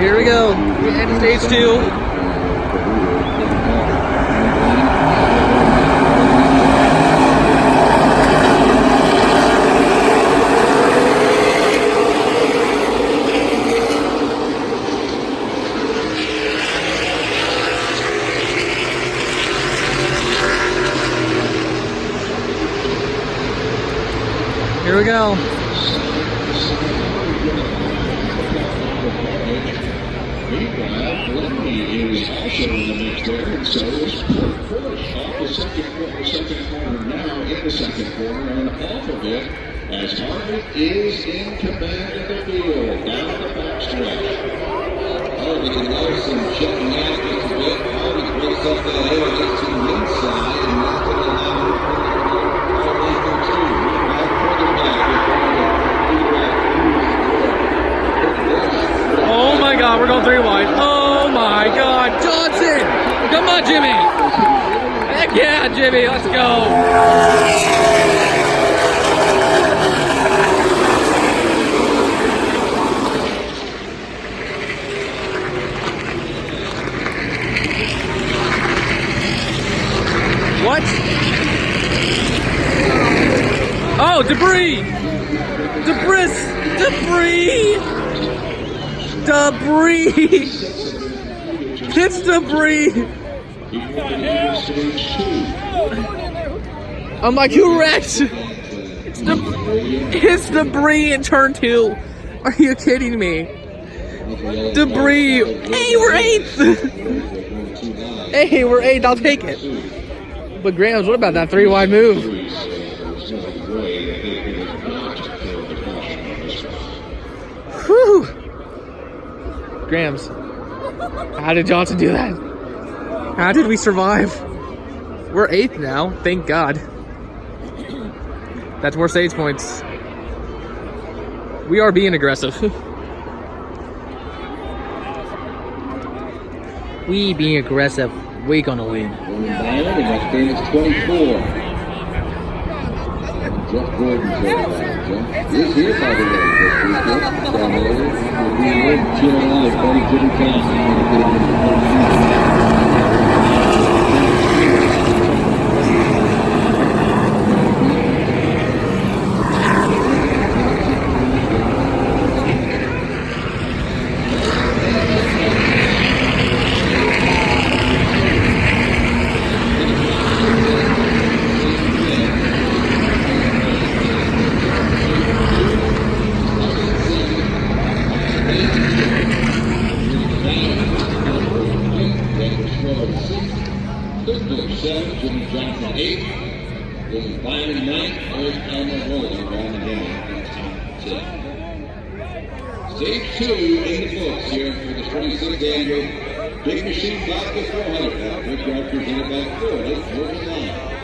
Here we go. And stage 2. Here we go. Meanwhile, Lindy is also in the mix there, and so is Push off the second corner now in the second corner, and off of it as Harvey is in command of the field down the backstretch. Harvey Larson checking out just a bit. Harvey breaks up that hill, gets to the inside, and that's going to allow Oh my God, we're going 3 wide. Oh my God, Johnson! Come on, Jimmy! Heck yeah, Jimmy, let's go! What? Oh, debris! It's debris! I'm like, who wrecked? It's debris in turn 2. Are you kidding me? Debris. Hey, we're 8th! Hey, we're 8th, I'll take it. But Grams, what about that 3 wide move? Whew! Grams, how did Johnson do that? How did we survive? We're 8th now, thank God. That's more stage points. We are being aggressive. We being aggressive. We gonna win. Next game is 24. Jeff Gordon's Jeff is here, by the way, this weekend. Down there, we'll be with Jim Live, buddy Jimmy Cassidy. Jimmy Johnson 8th. This is Byron 9th. There's Elmer Rowland down the game. Stage 2 in the books here for the 26th annual Big Machine Vodka 400. Brickyard presented by Ford.